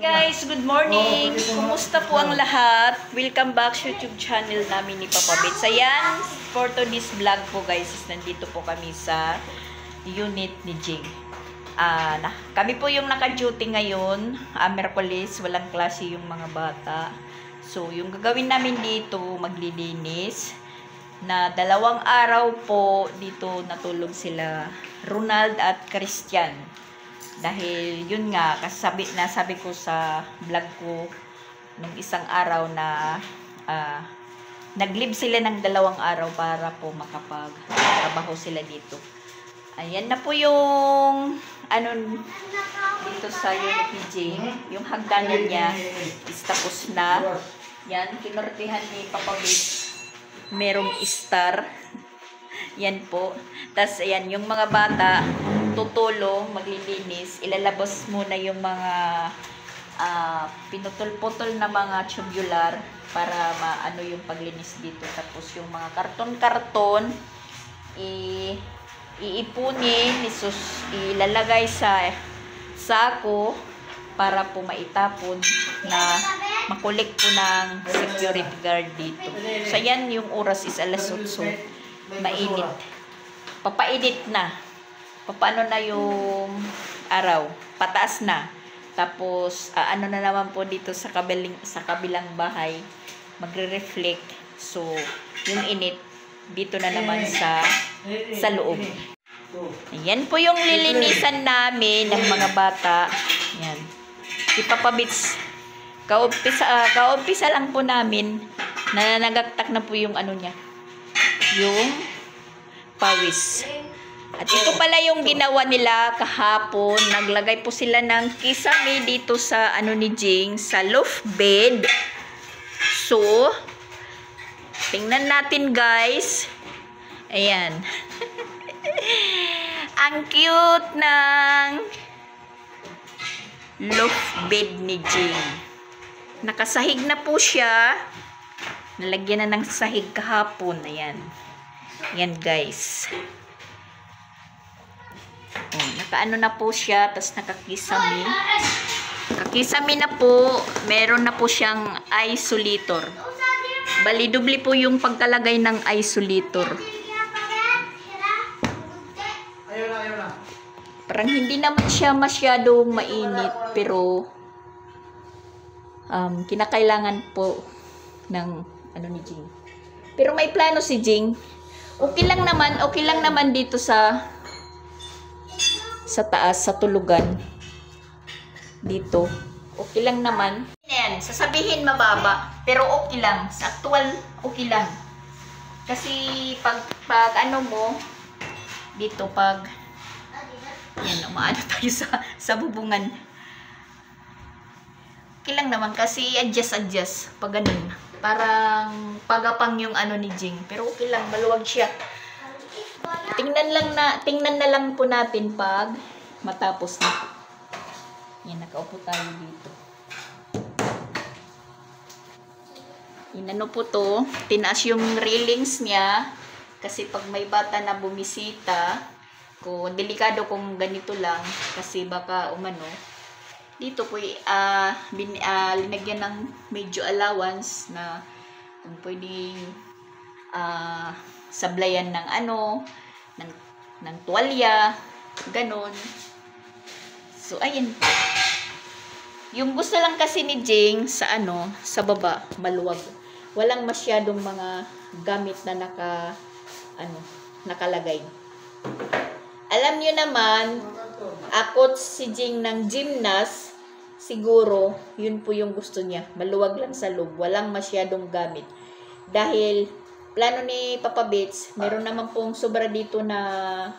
Guys, good morning! Kumusta po ang lahat? Welcome back sa YouTube channel namin ni Papa Bits. Ayan, for today's vlog po guys, nandito po kami sa unit ni Jing. Kami po yung naka-duty ngayon. Merkulis, walang klase yung mga bata. So, yung gagawin namin dito, maglilinis. Na 2 araw po dito natulog sila Ronald at Christian. Dahil yun nga, kasi sabi ko sa vlog ko nung isang araw na nag-leave sila ng 2 araw para po makapag-trabaho sila dito. Ayan na po yung dito sa unit ni Jing. Yung hagdanan niya is tapos na. Yan, kinortihan ni Papa Bits. Merong star. Yan po. Tapos, ayan, yung mga bata, tutulong, maglilinis. Ilalabas muna yung mga pinutol-putol na mga tubular para maano yung paglinis dito. Tapos, yung mga karton-karton, iipunin, ilalagay sa sako para po maitapon na makulik po ng security guard dito. So, yan yung oras is 8:00. Mainit. Papainit na. Papaano na yung araw? Pataas na. Tapos, ano na naman po dito sa kabilang bahay, magre-reflect. So, yung init, dito na naman sa loob. Yan po yung lilinisan namin ng mga bata. Yan. Si Papa Bits, kaumpisa lang po namin, nagagtak na po yung ano niya. Yung pawis. At ito pala yung ginawa nila kahapon. Naglagay po sila ng kisame dito sa ni Jing, sa loft bed. So, tingnan natin guys. Ayan. Ang cute ng loft bed ni Jing. Nakasahig na po siya. Nalagyan na ng sahig kahapon. Ayan. Yan guys. Nakaano na po siya. Tapos nakakisame. Nakakisame na po. Meron na po siyang isolator. Bali, dubli po yung pagkalagay ng isolator. Parang hindi naman siya masyadong mainit. Pero kinakailangan po ng ni Jing. Pero may plano si Jing. Okay lang naman dito sa taas, sa tulugan. Dito. Okay lang naman. Ayan, sasabihin mababa. Pero okay lang. Sa actual, okay lang. Kasi pag mo, dito yan, umaano tayo sa bubungan. Okay lang naman kasi adjust pag ganun. Parang pagapang yung ni Jing. Pero okay lang, maluwag siya. Tingnan na lang po natin pag matapos na. Yan, nakaupo tayo dito. Inano po to, tinaas yung railings niya kasi pag may bata na bumisita, delikado kung ganito lang kasi baka dito po linagyan ng medyo allowance na kung pwedeng sablayan ng ng tuwalya, ganon. So ayan. Yung gusto lang kasi ni Jing sa baba, maluwag. Walang masyadong mga gamit na nakalagay. Alam niyo naman, akot si Jing ng gymnast, siguro, yun po yung gusto niya. Maluwag lang sa loob, walang masyadong gamit. Dahil, plano ni Papa Bits, meron naman pong sobra dito na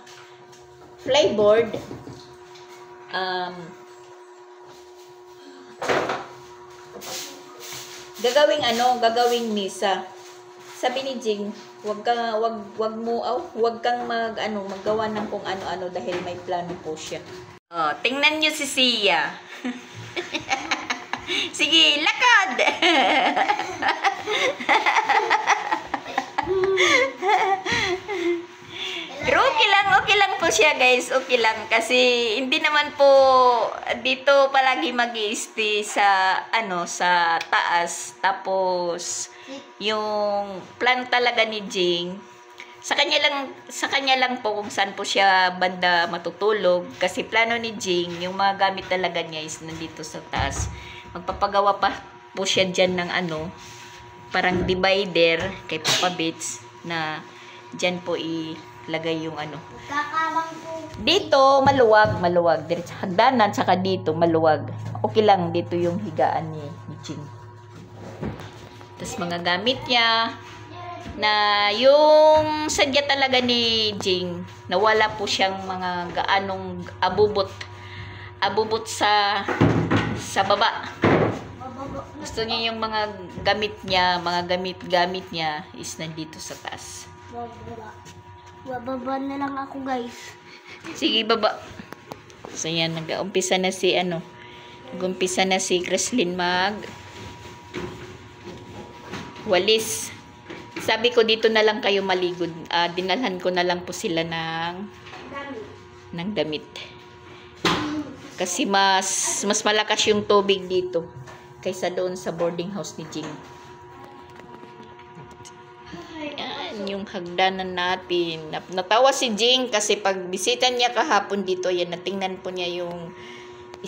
flyboard. Gagawing misa. Sabi ni Jing, wag kang maggawa ng kung ano-ano dahil may plano po siya. Tingnan niyo si Sia. Sige, lakad. Pero okay lang po siya guys, okay lang. Kasi hindi naman po dito palagi mag-i-stay sa, sa taas. Tapos, yung plan talaga ni Jing, sa kanya lang po kung saan po siya banda matutulog. Kasi plano ni Jing, yung mga gamit talaga niya is nandito sa taas. Magpapagawa pa po siya dyan ng parang divider kay Papa Bits na dyan po ilagay yung Dito, maluwag. Diretso hagdanan, saka dito, maluwag. Okay lang, dito yung higaan ni Jing. Tapos mga gamit niya, na yung sadya talaga ni Jing, nawala po siyang mga gaanong abubot sa baba. Gusto niya yung mga gamit niya, mga gamit niya is nandito sa taas. Bababa na lang ako, guys. Sige, baba. So yan, nag-umpisa na si Creslin walis. Sabi ko dito na lang kayo maligod. Dinalhan ko na lang po sila ng damit. Kasi mas malakas yung tubig dito kaysa doon sa boarding house ni Jing. Yan yung hagdanan natin. Natawa si Jing kasi pag bisita niya kahapon dito, yan, natingnan po niya yung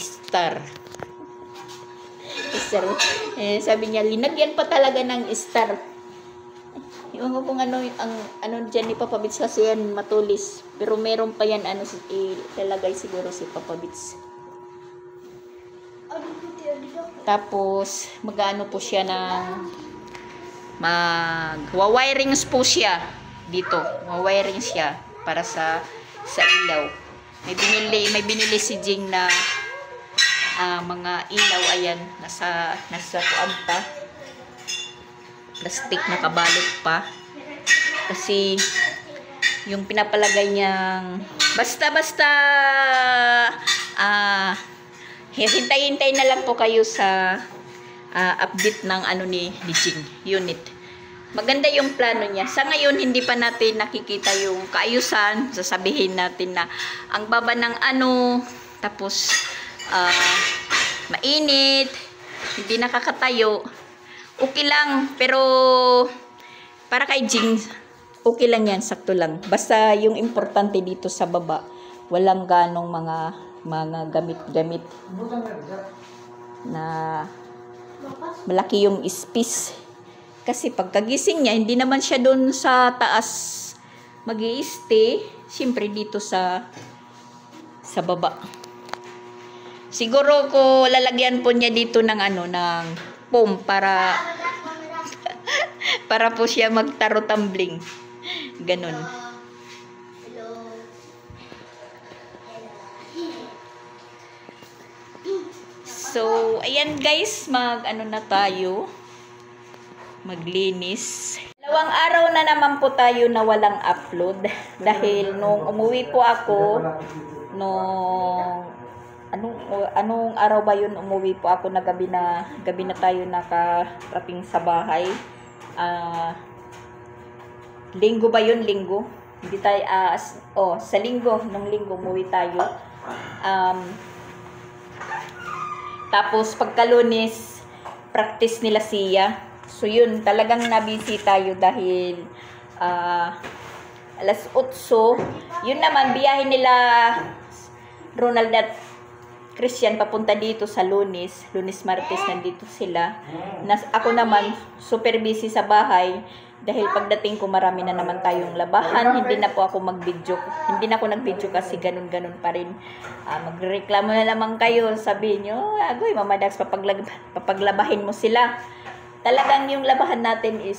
star. Sabi niya, linagyan pa talaga ng star. Yung kung ano dyan ni Papa Bits kasi yan matulis. Pero meron pa yan ilalagay siguro si Papa Bits. Tapos, mag-ano po siya mag-wirings po siya dito. Mag-wiring siya para sa ilaw. May binili si Jing na mga ilaw, ayan, nasa kuan pa. Plastic na kabalot pa. Kasi, yung pinapalagay niyang, basta, hintay-hintay na lang po kayo sa update ng ni Jing unit. Maganda yung plano niya. Sa ngayon, hindi pa natin nakikita yung kaayusan. Sasabihin natin na ang baba ng tapos mainit, hindi nakakatayo. Okay lang, pero para kay Jing, okay lang yan, sakto lang. Basta yung importante dito sa baba, walang ganong mga gamit-gamit na malaki yung space. Kasi pagkagising niya, hindi naman siya doon sa taas mag-i-stay. Siyempre dito sa baba. Siguro ko lalagyan po niya dito ng ng foam para para po siya magtaro tumbling. Ganun. So, ayan guys, na tayo. Maglinis. 2 araw na naman po tayo na walang upload. Dahil nung umuwi po ako, anong araw ba yun umuwi po ako na gabi na tayo nakarating sa bahay. Linggo ba yun? Linggo? Hindi tayo, sa linggo, nung linggo umuwi tayo. Tapos pagka-Lunes, practice nila siya. So yun, talagang nabisi tayo dahil alas 8. Yun naman, biyahe nila Ronald at Christian papunta dito sa Lunes. Lunes, Martes, nandito sila. Ako naman, super busy sa bahay. Dahil pagdating ko, marami na naman tayong labahan. Hindi na po ako mag-video. Hindi na ako nag-video kasi ganun-ganun pa rin. Magreklamo na naman kayo. Sabihin nyo, agoy, Mama Dax, papaglabahin mo sila. Talagang yung labahan natin is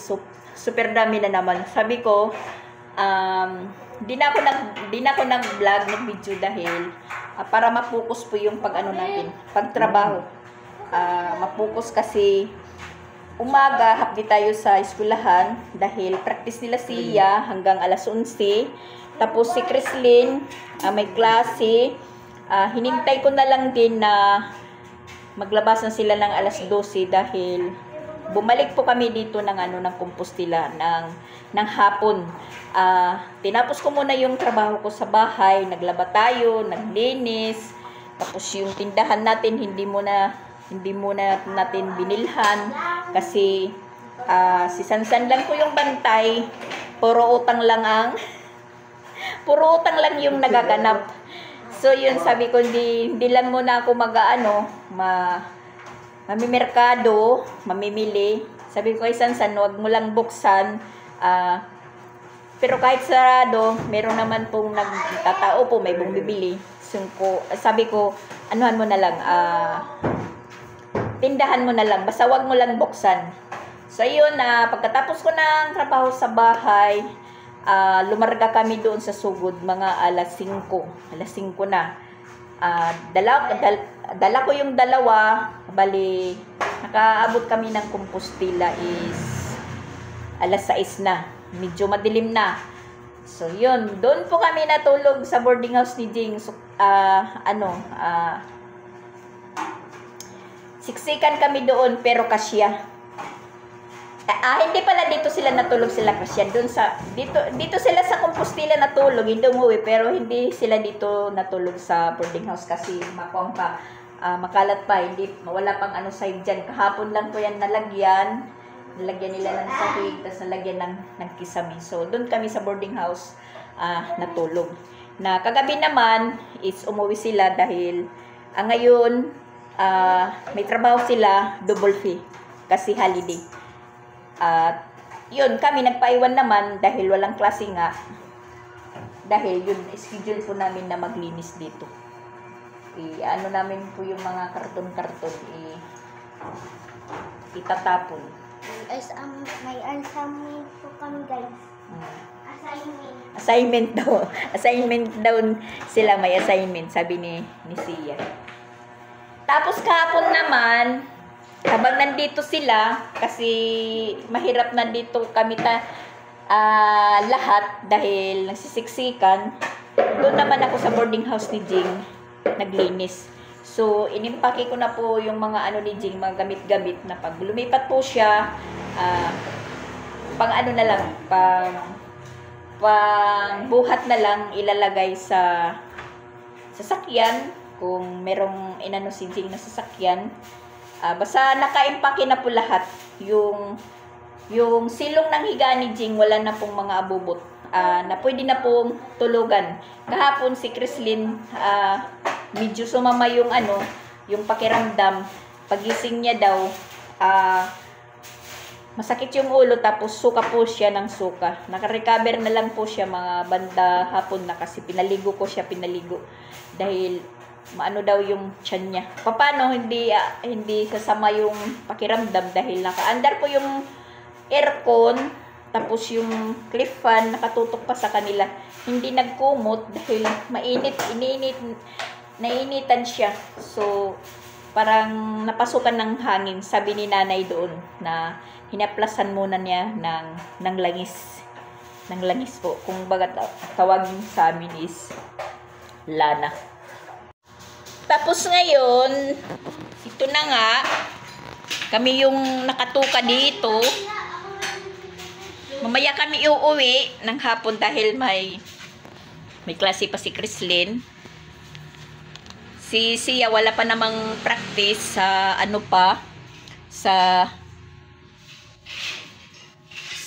super dami na naman. Sabi ko, di na ako nag-vlog, nag-video dahil para ma-focus po yung natin, pagtrabaho. Ma-focus kasi umaga, hapdi tayo sa eskwelahan dahil practice nila siya hanggang alas 11. Tapos si Creslin, may klase. Hinintay ko na lang din na maglabasan sila ng alas 12 dahil bumalik po kami dito ng ng Compostela ng hapon. Tinapos ko muna yung trabaho ko sa bahay, naglaba tayo, naglinis. Tapos yung tindahan natin hindi muna natin binilhan kasi si Sansan lang po yung bantay. Puro utang lang yung nagaganap. So yun, sabi ko hindi lang muna ako mamimerkado, mamimili. Sabi ko kay Sansan, wag mo lang buksan. Pero kahit sarado, meron naman pong nagtatao po, may bumibili. So, sabi ko, anuhan mo na lang, tindahan mo na lang, basta wag mo lang buksan. So, yun, pagkatapos ko ng trabaho sa bahay, lumarga kami doon sa sugod, mga alas 5 na. Dala ko yung dalawa, bali, nakaabot kami ng Compostela is alas 6 na, medyo madilim na. So, yun, doon po kami natulog sa boarding house ni Jing. So, siksikan kami doon, pero kasya. Hindi pala dito sila natulog, sila kasya. Dito sila sa Compostela natulog, hindi umuwi, pero hindi sila dito natulog sa boarding house kasi makalat pa, wala pang side dyan. Kahapon lang po yan nalagyan nila ng sahig, tapos nalagyan ng kisame. So, doon kami sa boarding house natulog. Na kagabi naman is umuwi sila dahil ngayon may trabaho sila, double fee kasi holiday. Yun, kami nagpaiwan naman dahil walang klase nga. Dahil yun, schedule po namin na maglinis dito. Namin po yung mga karton-karton, itatapon. May assignment po kami, guys. Assignment daw. Assignment daw sila, may assignment, sabi ni Sia. Tapos kahapon naman, habang nandito sila, kasi mahirap nandito kami lahat dahil nagsisiksikan, doon naman ako sa boarding house ni Jing, naglinis. So, inimpake ko na po yung mga ni Jing, mga gamit-gamit na pag lumipat po siya, pang buhat na lang ilalagay sa sasakyan, kung merong si Jing na sasakyan. Basta naka-impake na po lahat. Yung silong ng higaan ni Jing, wala na pong mga abubot. Na pwede na pong tulugan. Kahapon si Chrislyn, medyo sumama yung pakiramdam. Pagising niya daw, masakit yung ulo, tapos suka po siya ng suka. Naka-recover na lang po siya mga banda hapon na kasi pinaligo. Dahil daw yung tiyan niya. Paano hindi sasama yung pakiramdam dahil naka-andar po yung aircon, tapos yung cliff fan nakatutok pa sa kanila. Hindi nagkumot dahil nainitan siya. So, parang napasukan ng hangin. Sabi ni nanay doon na hinaplasan muna niya ng langis. Ng langis po. Kung baga tawagin sa amin is lana. Tapos ngayon, ito na nga, kami yung nakatuka dito. Mamaya kami uuwi ng hapon dahil may klase pa si Chrislyn. Si Sia wala pa namang practice sa sa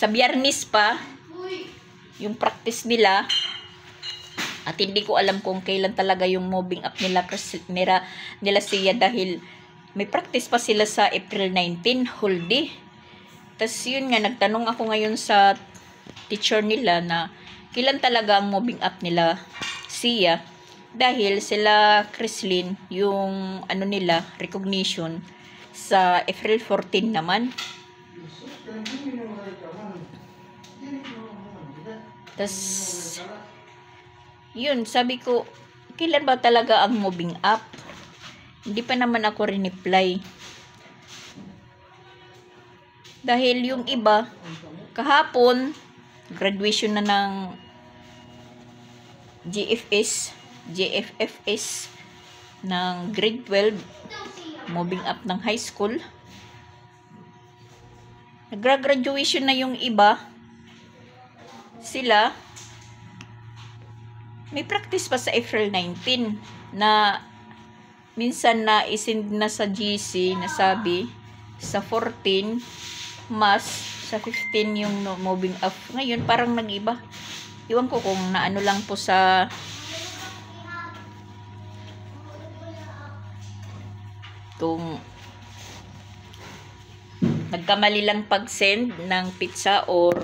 Biyernes pa yung practice nila. At hindi ko alam kung kailan talaga yung moving up nila Sia dahil may practice pa sila sa April 19, whole day. Tapos yun nga, nagtanong ako ngayon sa teacher nila na kailan talaga ang moving up nila Sia. Dahil sila Chrislyn, yung nila, recognition sa April 14 naman. Tapos yun, sabi ko, kailan ba talaga ang moving up? Hindi pa naman ako reply. Dahil yung iba, kahapon, graduation na ng GFFS ng grade 12, moving up ng high school. Nagra-graduation na yung iba. Sila. May practice pa sa April 19 na minsan na isend na sa GC na sabi sa 14 mas sa 15 yung moving up. Ngayon parang nag-iba. Iwan ko kung naano lang po sa kung nagkamali lang pag-send ng pizza or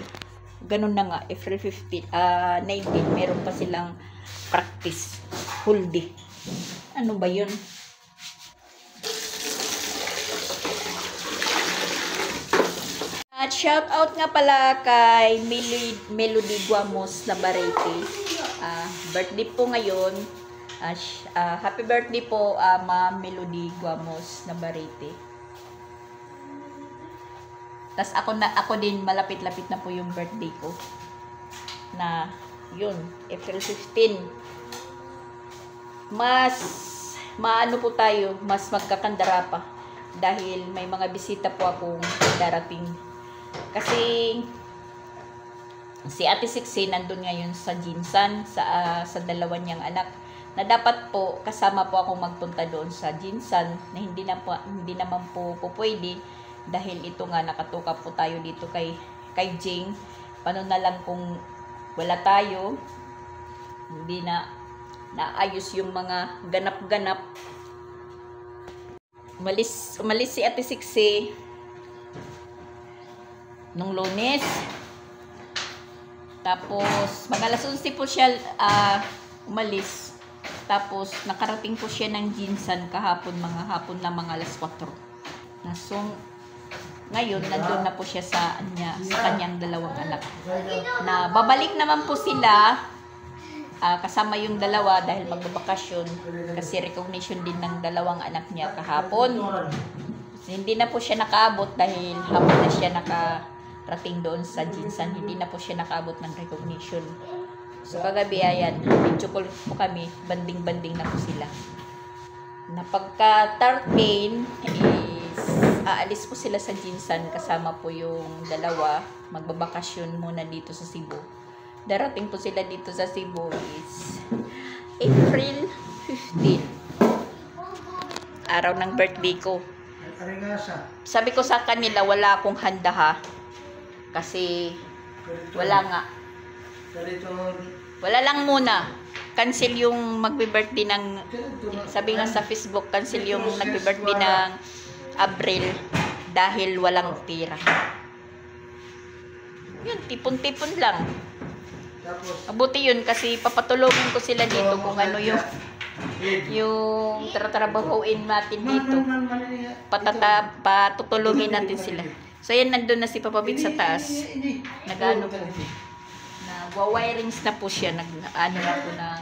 ganun na nga, April 19 meron pa silang practice whole day. Ano ba yun? At shout out nga pala kay Melody Guamos Navarrete. Birthday po ngayon. Happy birthday po, Ma'am Melody Guamos Navarrete. Tas ako din malapit-lapit na po yung birthday ko. Na yun, April 15. Mas maano po tayo, mas magkakandara pa dahil may mga bisita po akong darating. Kasi si Ate Sixi nandun ngayon sa Jinsan sa dalawa niyang anak. Na dapat po kasama po akong magpunta doon sa Jinsan na hindi naman po pwede dahil ito nga nakatuka po tayo dito kay Jing. Paano na lang kung wala tayo, hindi na naayos yung mga ganap-ganap. Umalis si Ate Sixi nung Lunes. Tapos mga alas 11 po siya umalis. Tapos nakarating po siya ng Jinsan kahapon, mga hapon lang, mga alas 4. So ngayon nandun na po siya sa kanyang dalawang anak. Na babalik naman po sila kasama yung dalawa dahil magbabakasyon kasi recognition din ng dalawang anak niya kahapon. Hindi na po siya nakaabot dahil hapon na siya nakarating doon sa Jinsan. Hindi na po siya nakaabot ng recognition. So kagabi ayan, video call po kami, banding-banding na po sila. Na pagka 13 is aalis po sila sa Jinsan kasama po yung dalawa, magbabakasyon muna dito sa Cebu. Darating po sila dito sa Cebu is April 15. Araw ng birthday ko. Sabi ko sa kanila, wala akong handa ha. Kasi wala nga. Wala lang muna. Cancel yung magbe-birthday ng, sabi nga sa Facebook, cancel yung nagbe-birthday ng Abril dahil walang tira. Yun, tipon-tipon lang. Mabuti yun kasi papatulogin ko sila dito kung ano yung tatrabahuin natin dito. Patutulungin natin sila. So yan, nandun na si Papa Bit sa taas. Nag-ano po. Nag-wirings na po siya. Nag-ano na po ng...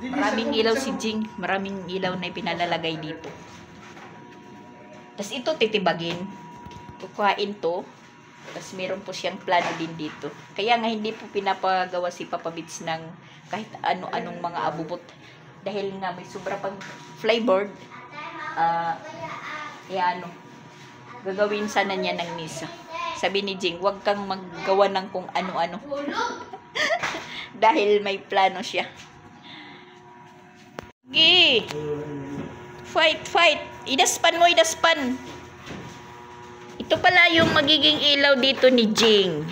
Maraming ilaw si Jing. Maraming ilaw na ipinalalagay dito. Tapos ito titibagin. Kukuhain to. Tapos meron po siyang plano din dito. Kaya nga hindi po pinapagawa si Papa Bits ng kahit ano-anong mga abubot. Dahil nga may sobra pang flyboard. Gagawin sana niya ng misa. Sabi ni Jing, huwag kang maggawa ng kung ano-ano. Dahil may plano siya. Gi! Fight! Idaspan mo, idaspan! Ito pala yung magiging ilaw dito ni Jing.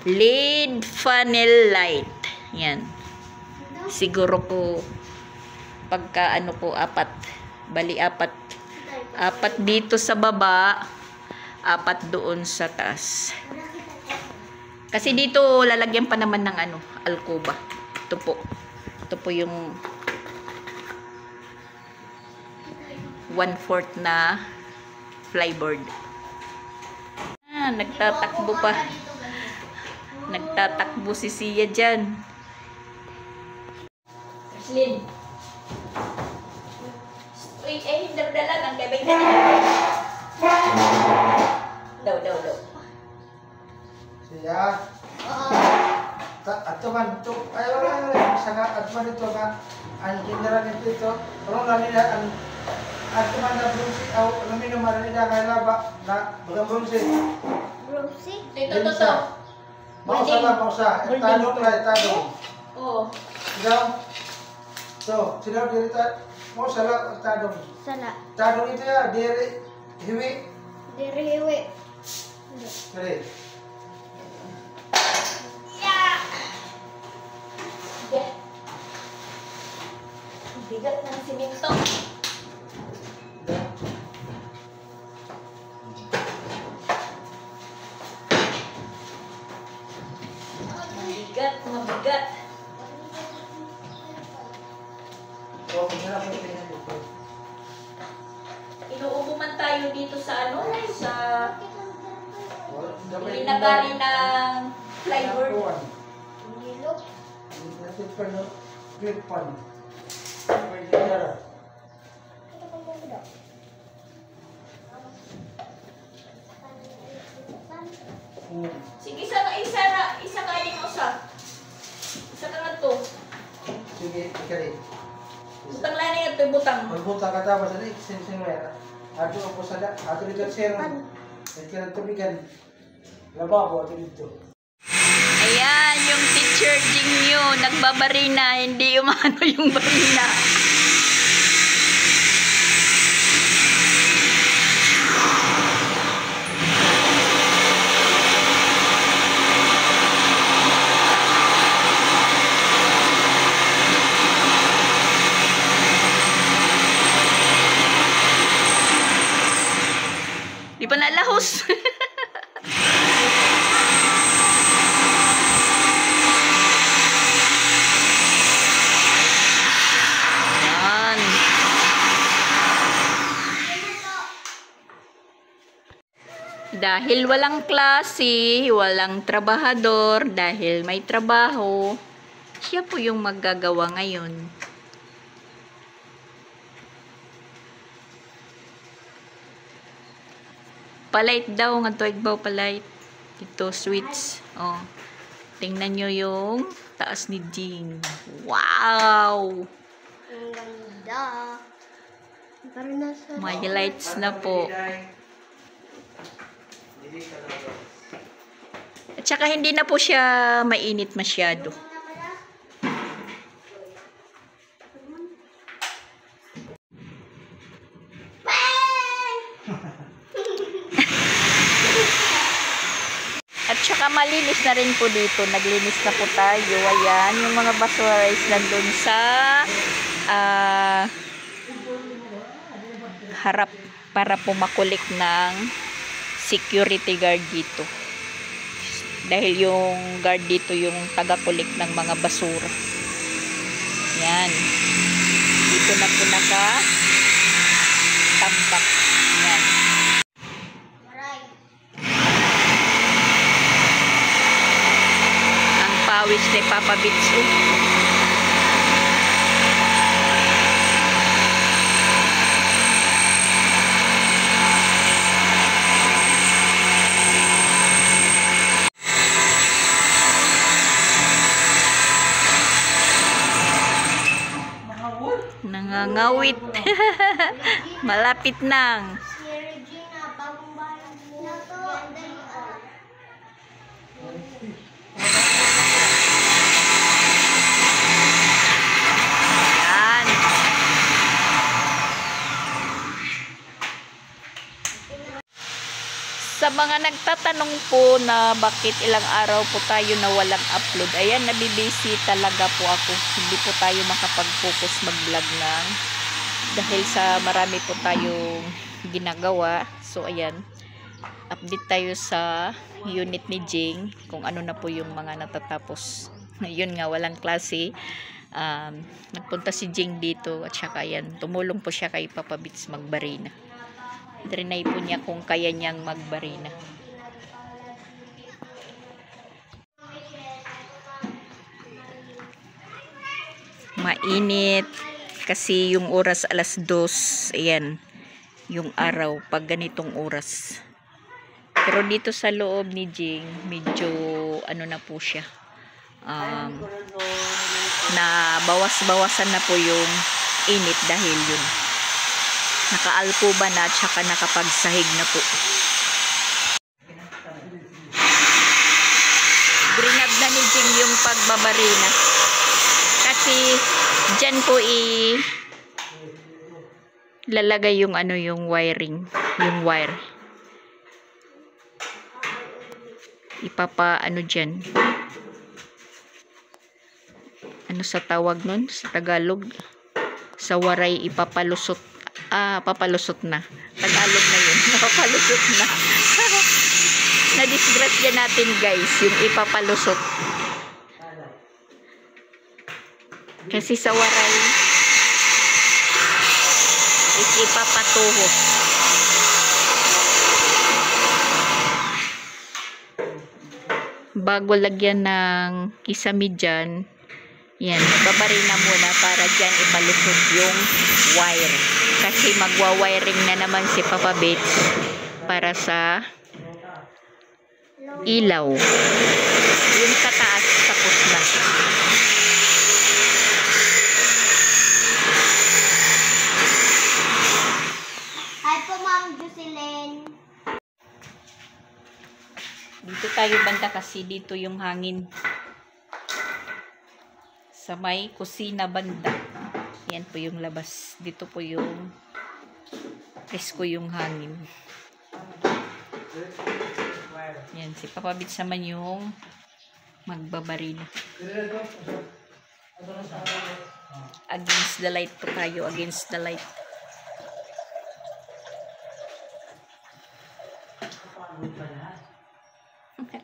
LED funnel light. Yan. Siguro po pagka ano po, 4. Bali 4. 4 dito sa baba, 4 doon sa taas. Kasi dito lalagyan pa naman ng alcoba. Ito po. Ito po yung 1/4 na flyboard. Nagtatakbo pa. Nagtatakbo si Sia dyan. Slin. Uy, hindar-dala lang. Kaya ba'y daw. Sia. Ato man ito. Ayaw. Saka at man ito ka. Ang kinara nito ito. Parang nalila ang at kumanda bronze aw lumino marinida kay laba na bagang bronze. Rosie. Mausa. Tanong lang, tanong. Oh. Ikaw? So, sila dito, mausa lang, tanong. Sala. Tanong ito ya, diri, hiwi. Diri hiwi. Diri. Bigat ng simento. Mabigat. So, kung po tingnan dito. Inuubo man tayo dito sa ano, sa Dapat linagari ng plywood. Nilok. Natin pa no, grip pan. Pwede na. Sige, isa ka din usa. Isa ka nga to. Sige, ikari. Butang lang niya ito, butang. Magbuta ka tapos ano, sin wera. Ato po sa ato dito sir. Ito tubigan. Lababo ato dito. Ayan, yung teacher Jing nyo, nagbabarina, hindi umano yung barina. Di pa nalahos. Yan. Dahil walang klase, walang trabahador, dahil may trabaho, siya po yung maggagawa ngayon. Palait daw, nga tuwag ba palait. Ito, sweets. Oh. Tingnan nyo yung taas ni Jing. Wow! Ang ganda. Parang nasa... May lights na po. At saka hindi na po siya mainit masyado. At saka malinis na rin po dito. Naglinis na po tayo. Ayan, yung mga basura is nandun sa harap para po makulik ng security guard dito. Dahil yung guard dito yung taga-kulik ng mga basura. Yan. Dito na po naka-tambak. Yan. Ang pawis ni Papa Bitsu. Nangangawit. Malapit nang. Si Regina, bagong bahay na to. Yan. Sa mga nagtatanong po na bakit ilang araw po tayo na walang upload, ayan, nabibisi talaga po ako. Hindi po tayo makapag-focus mag-vlog ng dahil sa marami po tayong ginagawa. So, ayan, update tayo sa unit ni Jing kung ano na po yung mga natatapos. Yun nga, walang klase. Nagpunta si Jing dito at saka ayan, tumulong po siya kay Papa Bits magbarina. Trinay po niya kung kaya niyang magbarina. Mainit kasi yung oras alas 2, ayan, yung araw pag ganitong oras. Pero dito sa loob ni Jing, medyo ano na po siya. Na bawas-bawasan na po yung init dahil yun. Nakaalkuba na at saka nakapagsahig na po. Grinab na ni Jing yung pagbabarina. Kasi dyan po lalagay yung yung wiring, yung wire. Dyan. Ano sa tawag nun? Sa Tagalog? Sa waray ipapalusot. Papalusot na. Tagalog na yun. Papalusot na. Na-disgrasya natin guys, yung ipapalusot. Kasi sa waray is ipapatuhos. Bago lagyan ng kisame dyan, yan, babarina muna para dyan ipalusot yung wire. Kasi magwa-wiring na naman si Papa Bits para sa ilaw. Yung sa taas, tapos na. Hi po, Ma'am Jocelyn. Dito tayo banda kasi dito yung hangin. Sa may kusina banda. Yan po yung labas. Dito po yung presko yung hangin. Yan, si Papa Bits naman yung magbabarina. Against the light po tayo. Against the light.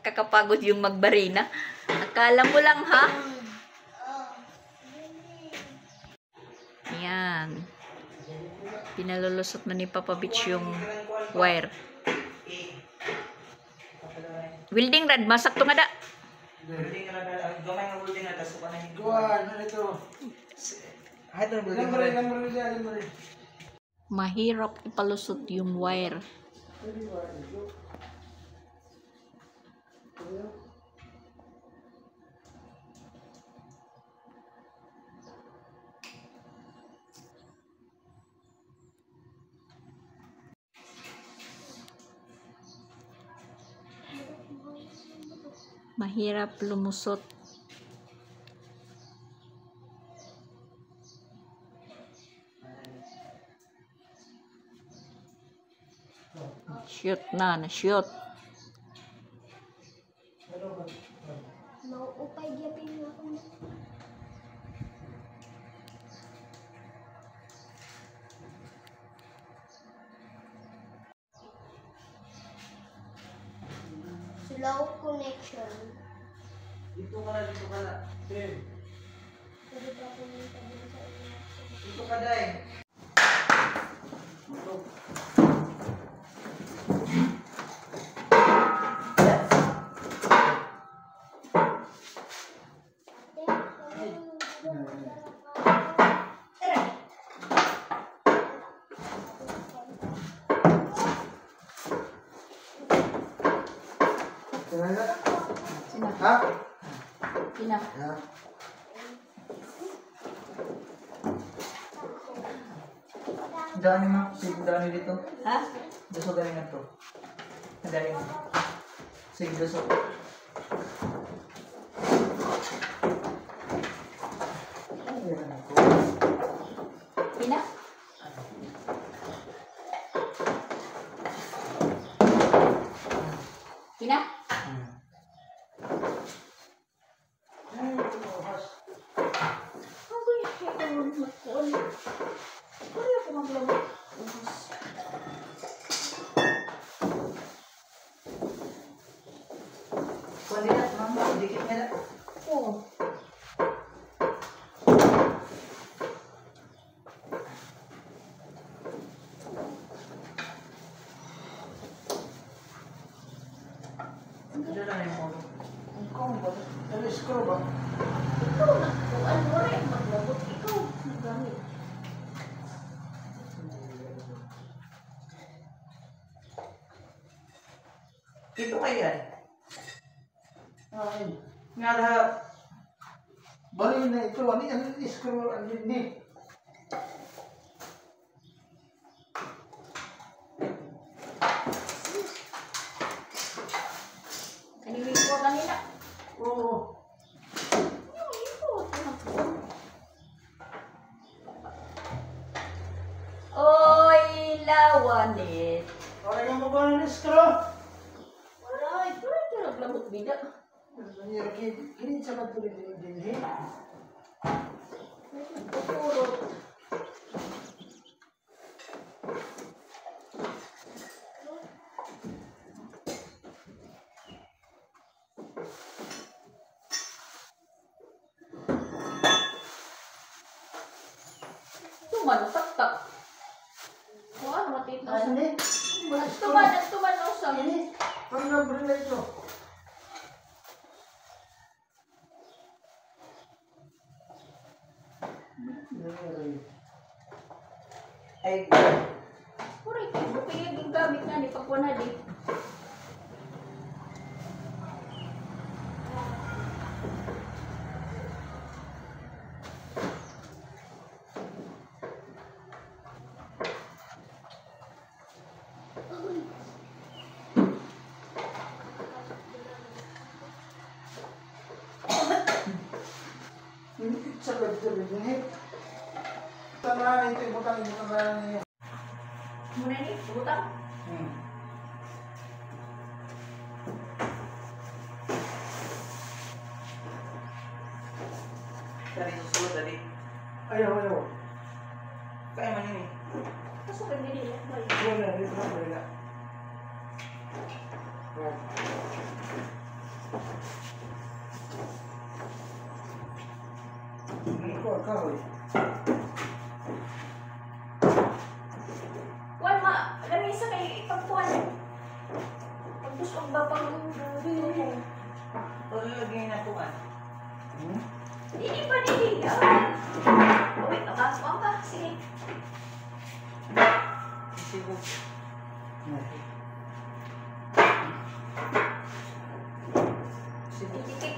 Kakapagod yung magbarina. Akala mo lang ha? Yan. Pinalulusot na ni Papa Bits yung wire. Welding rod, masakto nga da. Welding rod, gamay nga welding rod, so ka na hindi. Guwan, ano ito? Lambre. Mahirap ipalusot yung wire. Mahirap lumusot. Shoot na shoot. Mauupay gyapon ako. Slow connection. Dito ka na. Pwede ba pumunta din sa inyo? Dito ka, Day. Ha? Sina? Ha? Dami mo, sige dami dito. Ha? Doso galing na to. Dami mo. Sige doso. Sina? Sina? Pwede na, mama. Dikit nga na. Oo. Ano na yung photo? Ang kong ba? Ano screw ba? Ikaw na. Kung ano rin, maglabot. Ikaw. Nagamit. Ito kaya. Ay, nga lahat. Bali na ito. Ano yung screw? Ano yun? wallet. Wala kang magkano ng straw. Wala, ito naglamot bida. Kini sa patuloy din. Tuturo. Tuman, tak. Wah, mati na. Hindi. Tuman usap. Ini, parang nabrila ito. Ay, Kuray, ito yung gamit nga ni Pakuan di. sa patuloy din. Tangan ito, butang niyo. Muna ni, butang. Tadi susunod tadi. Ayaw. Kaya man ini. Pasok ang dili. Wala, dito na wala. Kahoy. Wal ma, lamisa kay ipagpuan. Pagpusog ba pang Todo lagi na tuan. Dili pa dili. Wait, nakasuang ka. Sige. Sigo. Titik.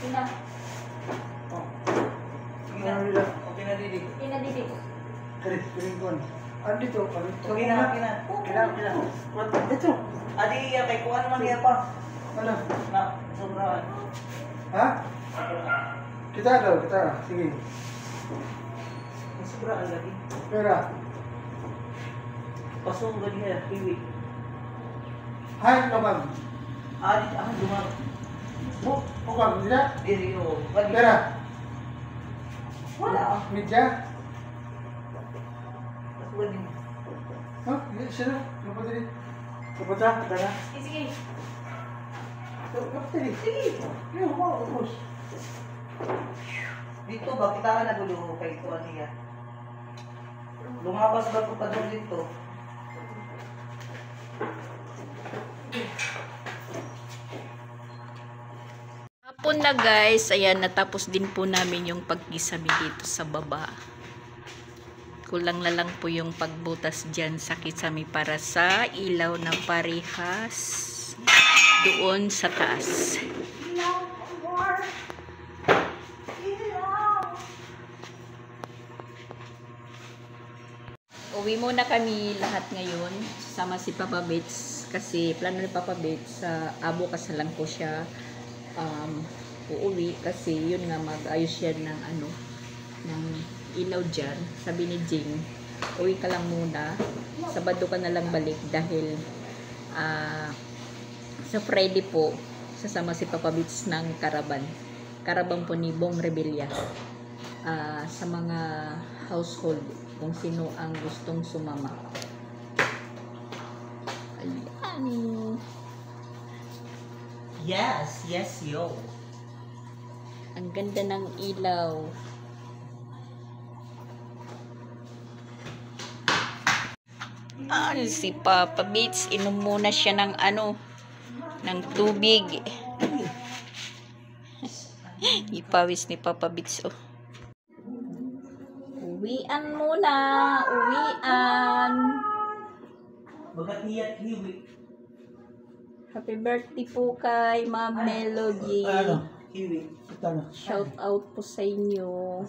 Ina. Okay na didi. Ina dili. Kering. Andito pa. Okay na. Ito. Adi kay kuan man niya pa. Ano? Na sobraan. Ha? Kita daw. Sige. Sobraan lagi. Pera. Pasong gani ya kiwi. Hai naman. Adi dumang. Bukan, tidak? Diri o. Wali. Pera. Wala. Meja. Wali. Hah? Ini sini. Lupa tadi. Lupa dah. Sige. Lupa tadi. Ini mau terus. Dito ba kita na gulo kay kuan niya. Lumabas ba ko pa doon dito? Hapon na guys, ayan, natapos din po namin yung pagkisami dito sa baba. Kulang na lang po yung pagbutas dyan sa kisami para sa ilaw na parehas doon sa taas. Uwi muna kami lahat ngayon, sama si Papa Bits, kasi plano ni Papa Bits sa bukas na lang po siya uuwi, kasi yun nga mag-ayos siya ng ng ilaw dyan. Sabi ni Jing, uwi ka lang muna, Sabado ka na lang balik dahil sa Friday po sasama si Papa Bits ng karaban po ni Bong Rebilla sa mga household kung sino ang gustong sumama. Ayan. Yes, yo. Ang ganda ng ilaw. Si Papa Bits, inom muna siya ng ng tubig. Ipawis ni Papa Bits, oh. Uwian muna, uwian. Bagat niya hiwi. Happy birthday po kay Ma'am Melody. Hiwi. Ito na. Shout out po sa inyo.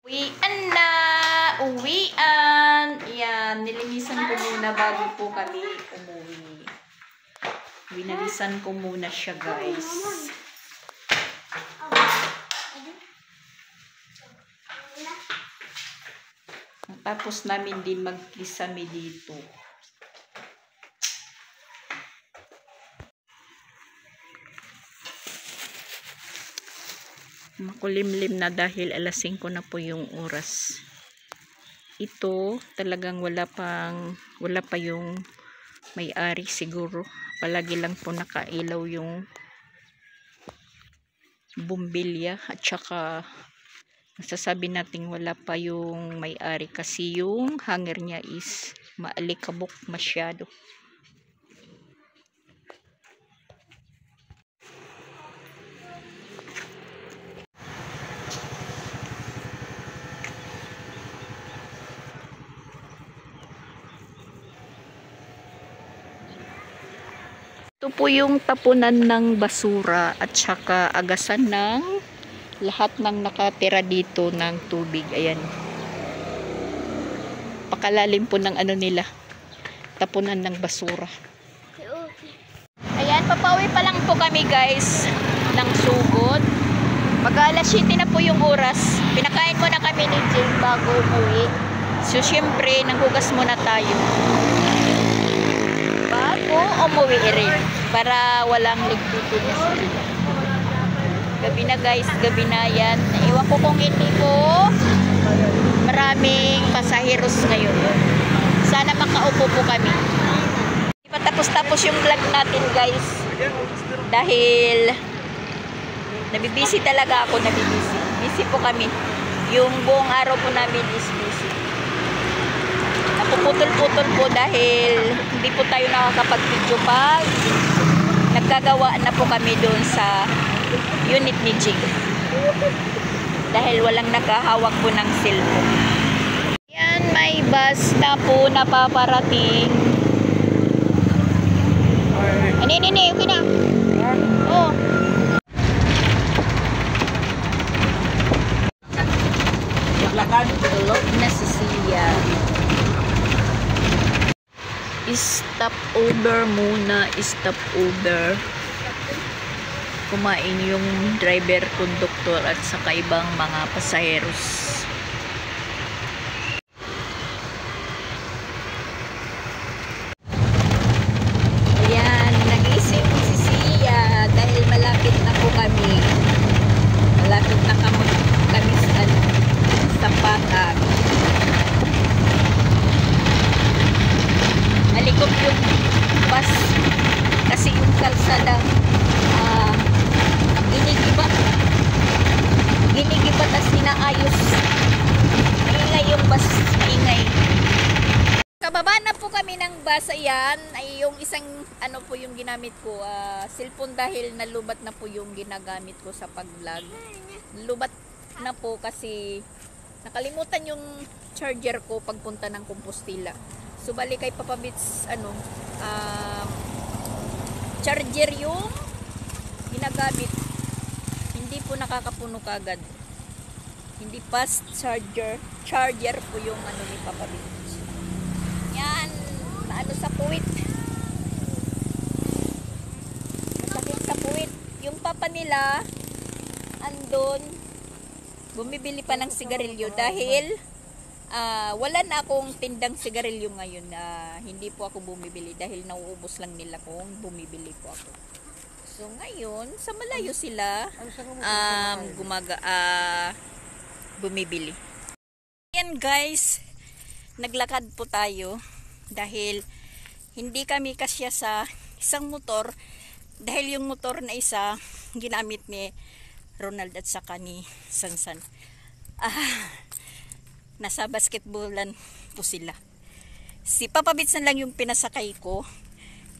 Uwian na! Uwian! Yan, nilinisan ko muna muna bago po kami umuwi. Winalisan ko muna siya, guys. Tapos namin din magkisame dito. Makulimlim na dahil alas 5 na po yung oras. Ito talagang wala pa yung may-ari siguro. Palagi lang po nakailaw yung bumbilya at saka masasabi natin wala pa yung may-ari kasi yung hanger niya is maalikabok masyado. Ito po yung tapunan ng basura at saka agasan ng lahat ng nakatira dito ng tubig. Ayan. Pakalalim po ng ano nila. Tapunan ng basura. Ayan, papauwi pa lang po kami, guys, ng Sugod. Mag-alas 7 na po yung oras. Pinakain muna kami ni Jane bago umuwi. So, syempre, nanghugas muna tayo bago umuwi rin para walang ligpito na sila. Gabi na, guys, gabi na yan. Iwan ko kung hindi po maraming pasaheros ngayon. Sana makaupo po kami. Di pa tapos yung vlog natin, guys, dahil nabibisi talaga ako, busy po kami. Yung buong araw po namin is busy. Napuputol-putol po dahil hindi po tayo nakakapag-video pag nagkagawa na po kami doon sa unit ni Jig. Dahil walang nakahawak po ng cellphone. Yan, may bus na po napaparating. Ani, okay na. Oh. Tulog na si Sia. Stop over muna, stop over. Kumain yung driver, conductor at saka ibang mga pasaheros. Ayan, nag-isip si Sia dahil malapit na po kami. Malapit na kami sa Patag. Malikot yung bus kasi yung kalsada ginigiba tas inaayos. Ingay yung bus, ingay. Kababa na po kami ng bus. Ayan ay yung isang ano po yung ginamit ko, cellphone, dahil nalubat na po yung ginagamit ko sa pag-vlog. Nalubat na po kasi nakalimutan yung charger ko pagpunta ng Compostela. So bali kay Papa Bits charger yung ginagamit. Hindi po nakakapuno kagad. Hindi fast charger po yung ano ni Papa Bits. Yan, maano sa puwit. Masakit sa puwit. Yung papa nila andun bumibili pa ng sigarilyo dahil wala na akong tindang sigarilyo ngayon. Hindi po ako bumibili dahil nauubos lang nila kung bumibili po ako. So ngayon, sa malayo sila bumibili. Yan, guys, naglakad po tayo dahil hindi kami kasya sa isang motor, dahil yung motor na isa ginamit ni Ronald at saka ni Sansan. Nasa basketballan po sila. Si Papa Bits na lang yung pinasakay ko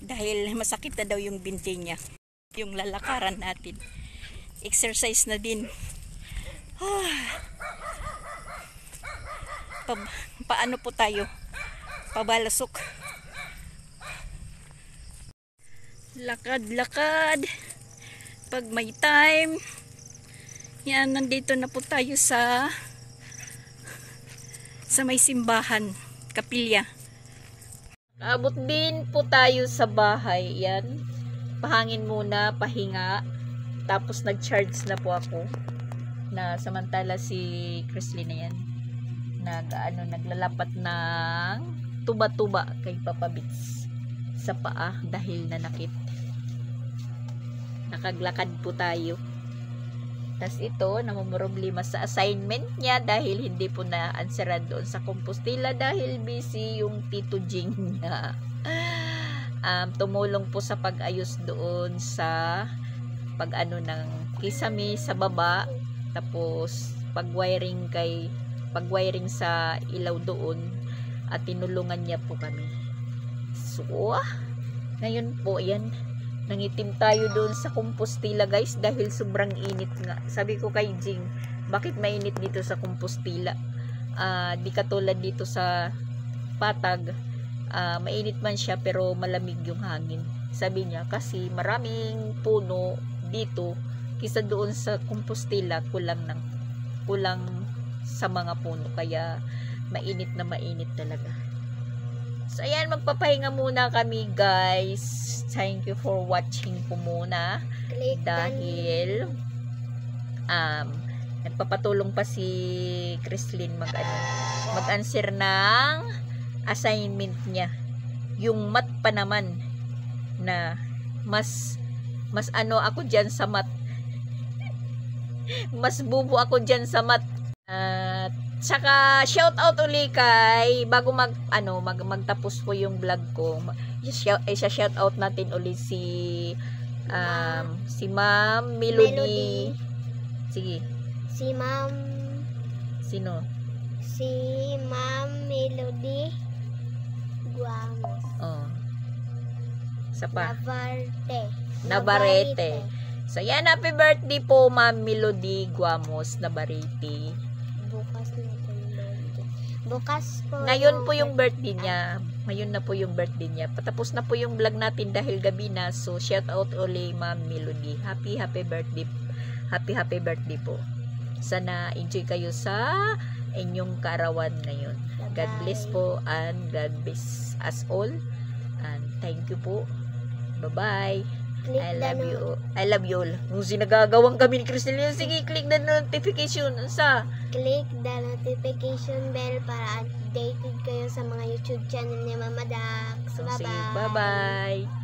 dahil masakit na daw yung binti niya. Yung lalakaran natin. Exercise na din. Paano po tayo? Pabalasok. Lakad-lakad. Pag may time. Yan, nandito na po tayo sa may simbahan, kapilya. Abot din po tayo sa bahay. Yan. Pahangin muna, pahinga. Tapos nag-charge na po ako. Na samantala si Chrislyn na yan. Naglalapat ng tuba-tuba kay Papa Bits sa paa dahil nanakit. Nakaglakad po tayo. Tas ito, namumroblema sa assignment niya dahil hindi po na-answeran doon sa Compostela dahil busy yung Tito Jing niya. Tumulong po sa pag-ayos doon sa pag-ano ng kisame sa baba, tapos pag-wiring sa ilaw doon at tinulungan niya po kami. So, ngayon po yan. Nangitim tayo doon sa Compostela guys dahil sobrang init nga. Sabi ko kay Jing, bakit mainit dito sa Compostela? Di katulad dito sa Patag. Mainit man siya pero malamig yung hangin. Sabi niya kasi maraming puno dito kisa doon sa Compostela, kulang sa mga puno kaya mainit na mainit talaga. So ayan, magpapahinga muna kami guys. Thank you for watching po muna. Dahil nagpapatulong pa si Chrislyn mag-answer ng assignment niya. Yung math pa naman na mas ako dyan sa math. Mas bubo ako dyan sa math. Tsaka shout out uli kay bago magtapos po yung vlog ko. Shout out natin uli si Ma'am Melody. Sige. Si Ma'am Sino? Si Ma'am Melody Guamos. Oh. Sa pa? Navarrete. So yan, happy birthday po Ma'am Melody Guamos Navarrete. Bukas po. Ngayon po yung birthday niya. Ngayon na po yung birthday niya. Patapos na po yung vlog natin dahil gabi na. So, shout out uli Ma'am Melody. Happy birthday. Happy birthday po. Sana enjoy kayo sa inyong kaarawan ngayon. God bless po and God bless us all. And thank you po. Bye-bye. I love you. I love you all. Kung sinagagawang kami ni Christine, sige, click the notification. Click the notification bell para updated kayo sa mga YouTube channel ni Mama Dax. Bye-bye. Bye-bye.